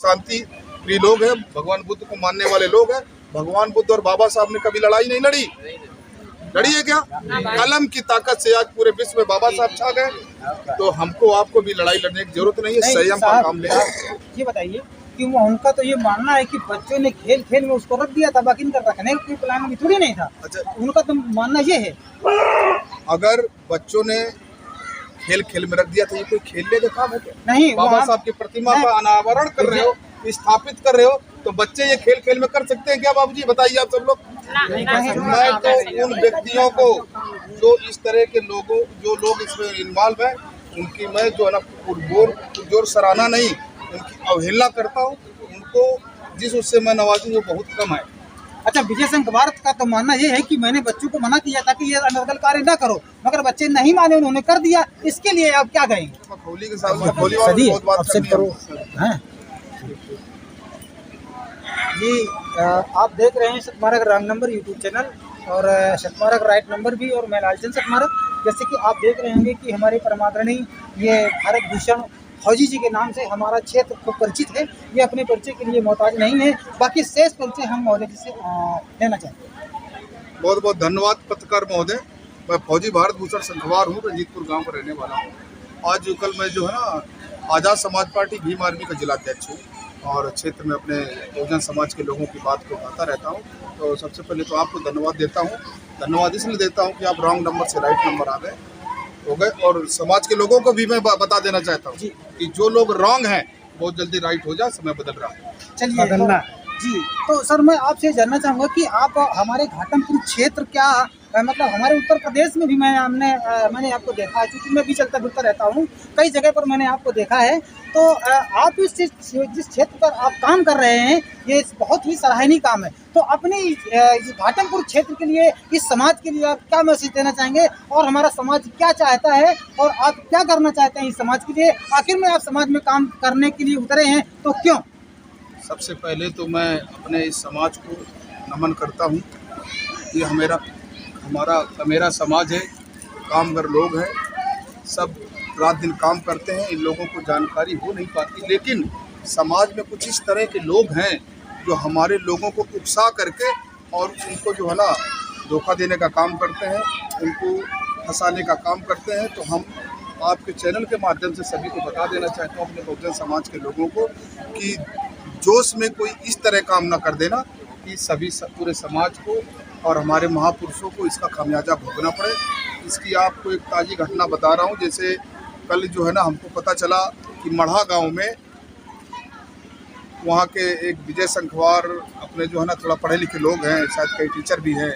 शांति प्रिय लोग हैं, भगवान बुद्ध को मानने वाले लोग हैं। भगवान बुद्ध और बाबा साहब ने कभी लड़ाई नहीं लड़ी है क्या? कलम की ताकत से आज पूरे विश्व में बाबा साहब छा गए। तो हमको आपको भी लड़ाई लड़ने की जरूरत नहीं है, संयम का काम ले। ये बताइए कि वो उनका तो ये मानना है कि बच्चों ने खेल खेल में उसको रख दिया था, बाकी इनका रखने का प्लान अभी थोड़ी नहीं था। अच्छा, उनका तो मानना ये है अगर बच्चों ने खेल खेल में रख दिया तो ये कोई खेलने का काम है क्या? नहीं, बाबा साहब की प्रतिमा का अनावरण कर रहे हो, स्थापित कर रहे हो, तो बच्चे ये खेल खेल में कर सकते हैं क्या? बाबूजी बताइए आप सब लोग। मैं तो उन व्यक्तियों को जो इस तरह के लोगों जो लोग इसमें इन्वॉल्व है उनकी मैं जो है ना पुरजोर सराहना नहीं, उनकी अवहेलना करता हूँ। उनको जिस उससे मैं नवाजूँ वो बहुत कम है। अच्छा, विजय शंकर का तो मानना ये है कि मैंने बच्चों को मना किया था कि ये अनर्गल कार्य ना करो, मगर बच्चे नहीं माने, उन्होंने कर दिया। इसके लिए आप क्या कहेंगे? खोली के साथ खोली वाली बहुत बात करो। जी, आप देख रहे हैं सतमार्ग रॉन्ग नंबर यूट्यूब चैनल और सतमार्ग राइट नंबर भी और मैं लालचंद सतमार्ग। जैसे कि आप देख रहे होंगे कि हमारे परमादरणीय ये भारत भूषण फौजी जी के नाम से हमारा क्षेत्र को परिचित है। ये अपने परिचय के लिए मोहताज नहीं है, बाकी शेष परिचय हम महोदय जी से लेना चाहते हैं। बहुत बहुत धन्यवाद पत्रकार महोदय। मैं फौजी भारत भूषण संखवार हूँ, रंजीतपुर गांव का रहने वाला हूँ। आज कल मैं जो है ना आज़ाद समाज पार्टी भीम आर्मी का जिलाध्यक्ष हूँ और क्षेत्र में अपने बहुजन समाज के लोगों की बात को उठाता रहता हूँ। तो सबसे पहले तो आपको धन्यवाद देता हूँ। धन्यवाद इसलिए देता हूँ कि आप रॉन्ग नंबर से राइट नंबर आ गए हो गए, और समाज के लोगों को भी मैं बता देना चाहता हूँ कि जो लोग रॉन्ग हैं बहुत जल्दी राइट हो जाए, समय बदल रहा है। चलिए जी, तो सर मैं आपसे जानना चाहूँगा कि आप हमारे घाटमपुर क्षेत्र क्या मतलब हमारे उत्तर प्रदेश में भी मैंने आपको देखा है, क्योंकि मैं भी चलता फिरता रहता हूँ, कई जगह पर मैंने आपको देखा है। तो आप जिस क्षेत्र पर आप काम कर रहे हैं ये बहुत ही सराहनीय काम है। तो अपने इस घाटमपुर क्षेत्र के लिए, इस समाज के लिए आप क्या मैसेज देना चाहेंगे और हमारा समाज क्या चाहता है और आप क्या करना चाहते हैं इस समाज के लिए? आखिर में आप समाज में काम करने के लिए उतरे हैं तो क्यों? सबसे पहले तो मैं अपने इस समाज को नमन करता हूँ कि मेरा समाज है, कामगर लोग हैं, सब रात दिन काम करते हैं। इन लोगों को जानकारी हो नहीं पाती, लेकिन समाज में कुछ इस तरह के लोग हैं जो हमारे लोगों को उकसा करके और उनको जो है ना धोखा देने का काम करते हैं, उनको फंसाने का काम करते हैं। तो हम आपके चैनल के माध्यम से सभी को बता देना चाहता हूँ, अपने बहुजन समाज के लोगों को, कि जोश में कोई इस तरह काम ना कर देना कि पूरे समाज को और हमारे महापुरुषों को इसका खामियाजा भोगना पड़े। इसकी आपको एक ताज़ी घटना बता रहा हूँ। जैसे कल जो है ना हमको पता चला कि मढ़ा गांव में वहाँ के एक विजय शंखवार अपने जो है ना थोड़ा पढ़े लिखे लोग हैं, शायद कई टीचर भी हैं,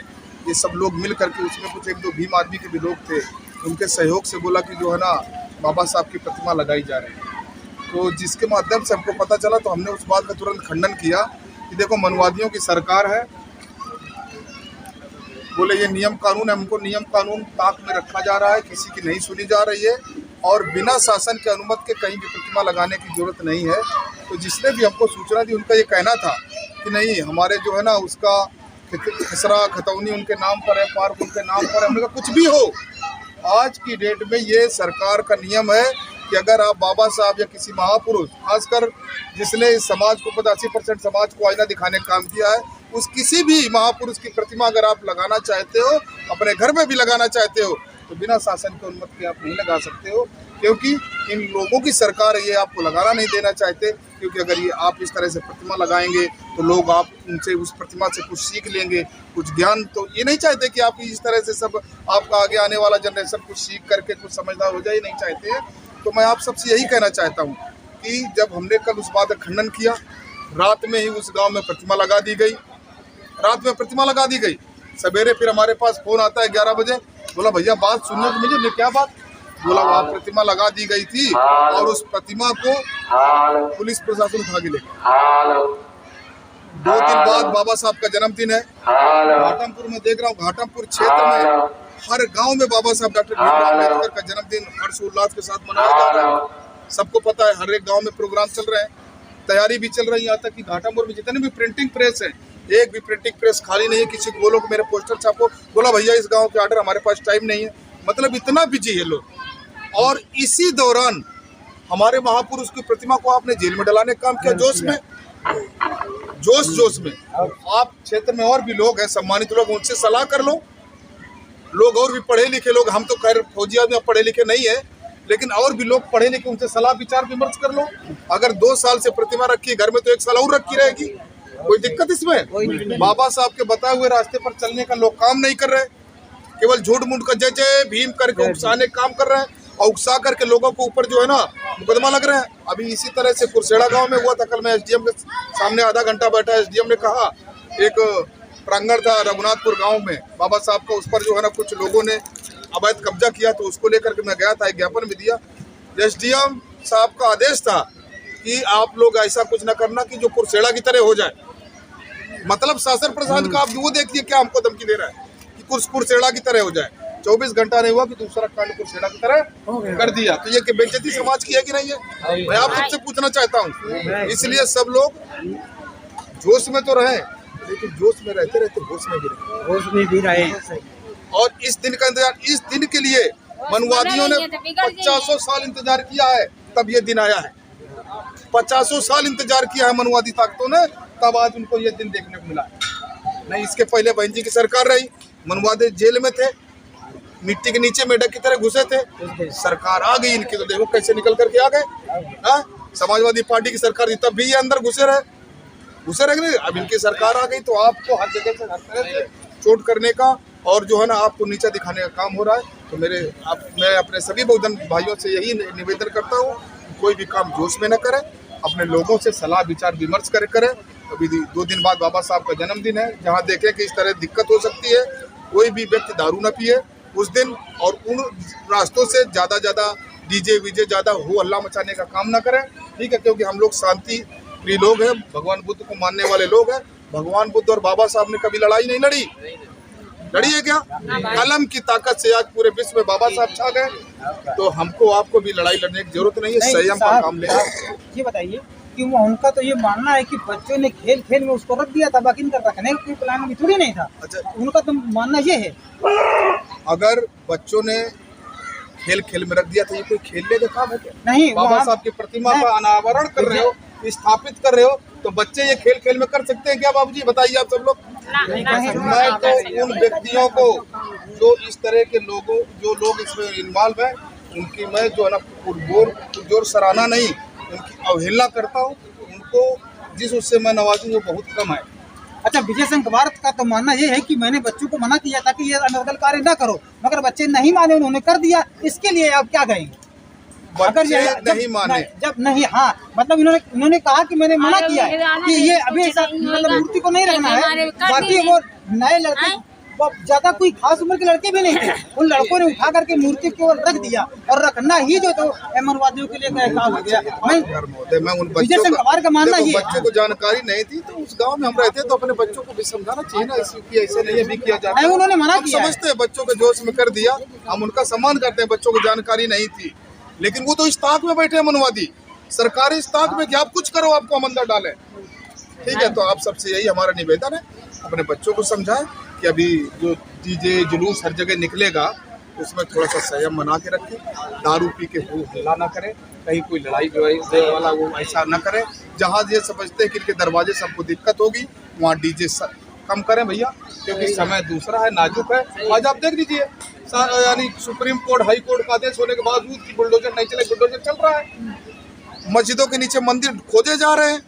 ये सब लोग मिल करके उसमें कुछ एक दो भीम आर्मी के भी लोग थे, उनके सहयोग से बोला कि जो है ना बाबा साहब की प्रतिमा लगाई जा रही है। तो जिसके माध्यम से हमको पता चला तो हमने उस बात का तुरंत खंडन किया कि देखो मनवादियों की सरकार है, बोले ये नियम कानून है, हमको नियम कानून ताक में रखा जा रहा है, किसी की नहीं सुनी जा रही है और बिना शासन के अनुमति के कहीं भी प्रतिमा लगाने की जरूरत नहीं है। तो जिसने भी हमको सूचना दी उनका ये कहना था कि नहीं हमारे जो है ना उसका खसरा खतौनी उनके नाम पर है, पार्क उनके नाम पर है। हमने कहा कुछ भी हो, आज की डेट में ये सरकार का नियम है कि अगर आप बाबा साहब या किसी महापुरुष, खासकर जिसने इस समाज को 85% समाज को आईना दिखाने का काम किया है, उस किसी भी महापुरुष की प्रतिमा अगर आप लगाना चाहते हो, अपने घर में भी लगाना चाहते हो, तो बिना शासन की अनुमति के आप नहीं लगा सकते हो, क्योंकि इन लोगों की सरकार ये आपको लगाना नहीं देना चाहते। क्योंकि अगर ये आप इस तरह से प्रतिमा लगाएंगे तो लोग आप उनसे उस प्रतिमा से कुछ सीख लेंगे, कुछ ज्ञान, तो ये नहीं चाहते कि आप इस तरह से सब आपका आगे आने वाला जनरेशन कुछ सीख करके कुछ समझदार हो जाए, नहीं चाहते हैं। तो मैं आप सबसे यही कहना चाहता हूँ कि जब हमने कल उस बात का खंडन किया, रात में ही उस गाँव में प्रतिमा लगा दी गई, रात में प्रतिमा लगा दी गई। सवेरे फिर हमारे पास फ़ोन आता है 11 बजे, बोला भैया बात सुनने को मुझे, क्या बात? बोला वहाँ प्रतिमा लगा दी गई थी और उस प्रतिमा को पुलिस प्रशासन उठा के ले गया। 2 दिन बाद बाबा साहब का जन्मदिन है, घाटमपुर में देख रहा हूँ, घाटमपुर क्षेत्र में हर गांव में बाबा साहब डॉक्टर भीमराव अम्बेडकर का जन्मदिन हर्षोल्लास के साथ मनाया जा रहा है। सबको पता है, हर एक गाँव में प्रोग्राम चल रहे हैं, तैयारी भी चल रही है। यहाँ तक कि घाटमपुर में जितने भी प्रिंटिंग प्रेस हैं, एक भी प्रिंटिंग प्रेस खाली नहीं है। किसी को बोलो कि मेरे पोस्टर छापो, बोला भैया इस गांव के ऑर्डर हमारे पास टाइम नहीं है। मतलब इतना बिजी है लोग। और इसी दौरान हमारे महापुरुष की प्रतिमा को आपने जेल में डलाने का काम किया, जोश में, जोश में। आप क्षेत्र में और भी लोग हैं, सम्मानित लोग, उनसे सलाह कर लो। लोग और भी पढ़े लिखे लोग, हम तो खैर फौजी आदमी पढ़े लिखे नहीं है, लेकिन और भी लोग पढ़े लिखे, उनसे सलाह विचार विमर्श कर लो। अगर 2 साल से प्रतिमा रखी है घर में, तो 1 साल और रखी रहेगी, कोई दिक्कत इसमें? बाबा साहब के बताए हुए रास्ते पर चलने का लोग काम नहीं कर रहे, केवल झूठ मूठ का जय जय भीम करके उकसाने काम कर रहे हैं, और उकसा करके लोगों को ऊपर जो है ना मुकदमा लग रहे हैं। अभी इसी तरह से कुरसेड़ा गांव में हुआ था, कल मैं एसडीएम के सामने आधा घंटा बैठा, एसडीएम ने कहा एक प्रांगण था रघुनाथपुर गांव में बाबा साहब का, उस पर जो है ना कुछ लोगों ने अवैध कब्जा किया, तो उसको लेकर के मैं गया था, एक ज्ञापन भी दिया। एसडीएम साहब का आदेश था कि आप लोग ऐसा कुछ न करना कि जो कुरसेड़ा की तरह हो जाए। मतलब शासन प्रशासन का आप वो देखिए क्या हमको धमकी दे रहा है कि कुरसेड़ा की तरह हो जाए। 24 घंटा नहीं हुआ कि दूसरा कांड कुरसेड़ा की तरह कर दिया, तो ये बेइज्जती समाज की है कि नहीं है? मैं आप सबसे पूछना चाहता हूँ। इसलिए सब लोग जोश में तो रहे, लेकिन जोश में रहते रहते होश में भी रहे। और इस दिन का इंतजार, इस दिन के लिए मनवादियों ने 50 साल इंतजार किया है, तब ये दिन आया है। 50 साल इंतजार किया है मनवादी ताकतों ने, तब आज उनको ये दिन देखने को मिला। नहीं, इसके पहले बहन जी की सरकार रही, मनवादी जेल में थे, मिट्टी के नीचे मेढक की तरह घुसे थे। सरकार आ गई इनकी, तो देखो कैसे निकल करके आ गए। समाजवादी पार्टी की सरकार थी तब भी ये अंदर घुसे रहे। अब इनकी सरकार आ गई, तो आपको हर जगह से हर तरह से चोट करने का और जो है ना आपको नीचा दिखाने का काम हो रहा है। तो मैं अपने सभी बहुजन भाइयों से यही निवेदन करता हूँ, कोई भी काम जोश में न करें, अपने लोगों से सलाह विचार विमर्श करें। अभी 2 दिन बाद बाबा साहब का जन्मदिन है, जहाँ देखें कि इस तरह दिक्कत हो सकती है, कोई भी व्यक्ति दारू न पिए उस दिन, और उन रास्तों से ज़्यादा डीजे वीजे ज़्यादा हो हल्ला मचाने का काम ना करें, ठीक है? क्योंकि हम लोग शांति प्रिय लोग हैं, भगवान बुद्ध को मानने वाले लोग हैं। भगवान बुद्ध और बाबा साहब ने कभी लड़ाई नहीं लड़ी है क्या? कलम की ताकत से आज पूरे विश्व में बाबा साहब छा गए, तो हमको आपको भी लड़ाई लड़ने की जरूरत नहीं है, संयम का काम लेना। ये बताइए कि वो उनका तो ये मानना है कि बच्चों ने खेल में उसको रख दिया था, बाकी इनका रखने का कोई प्लान भी थोड़ी नहीं था। अच्छा, उनका तो मानना ये है, अगर बच्चों ने खेल में रख दिया तो ये कोई खेलने का काम है क्या? नहीं, बाबा साहब की प्रतिमा का अनावरण कर रहे हो, स्थापित कर रहे हो, तो बच्चे ये खेल में कर सकते हैं क्या? बाबूजी बताइए आप सब लोग। मैं तो उन व्यक्तियों को जो इस तरह के लोगों, जो लोग इसमें इन्वॉल्व हैं, उनकी मैं जो है ना पुरजोर सराहना नहीं, उनकी अवहेलना करता हूँ। उनको जिस उससे मैं नवाजूँ वो बहुत कम है। अच्छा, विजय संघ भारत का तो मानना ये है कि मैंने बच्चों को मना किया था कि ये अनर्गल कार्य न करो, मगर बच्चे नहीं माने, उन्होंने कर दिया। इसके लिए आप क्या कहेंगे? अगर ये नहीं माने, जब नहीं, हाँ मतलब इन्होंने कहा कि मैंने मना किया है कि ये अभी मतलब मूर्ति को नहीं रखना है, बाकी वो नए लड़के, ज्यादा कोई खास उम्र के लड़के भी नहीं थे, उन लड़कों ने उठा करके मूर्ति केवल रख दिया, और रखना ही जो तो मनवादियों के लिए काम हो गया। मैं उन बच्चों का मानना ये, बच्चों को जानकारी नहीं थी, तो उस गांव में हम रहते तो अपने बच्चों को भी समझाना चाहिए ना, ऐसे नहीं भी किया जाता। उन्होंने मना किया, समझते हैं बच्चों के जोश में कर दिया, हम उनका सम्मान करते हैं। बच्चों को जानकारी नहीं थी, लेकिन वो तो इस ताक में बैठे हैं मनवादी, सरकारी इस ताक में कि आप कुछ करो, आपको हम अंदर डालें, ठीक है? तो आप सबसे यही हमारा निवेदन है, अपने बच्चों को समझाएं कि अभी जो डीजे जुलूस हर जगह निकलेगा, उसमें थोड़ा सा संयम बना के रखें, दारू पी के हल्ला ना करें, कहीं कोई लड़ाई वाला वो ऐसा ना करें। जहाँ ये समझते हैं कि इनके दरवाजे से हमको दिक्कत होगी, वहाँ डीजे कम करें भैया, क्योंकि समय दूसरा है, नाजुक है। आज आप देख लीजिए, यानी सुप्रीम कोर्ट हाई कोर्ट का आदेश होने के बावजूद कि बुलडोजर नहीं चले, बुलडोजर चल रहा है। मस्जिदों के नीचे मंदिर खोदे जा रहे हैं,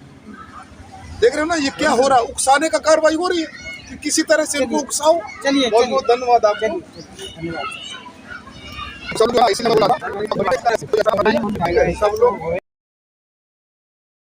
देख रहे हो ना, ये क्या हो रहा है? उकसाने का कार्रवाई हो रही है कि किसी तरह से इनको उकसाओ। चलिए, बहुत बहुत धन्यवाद आपको। सब लोग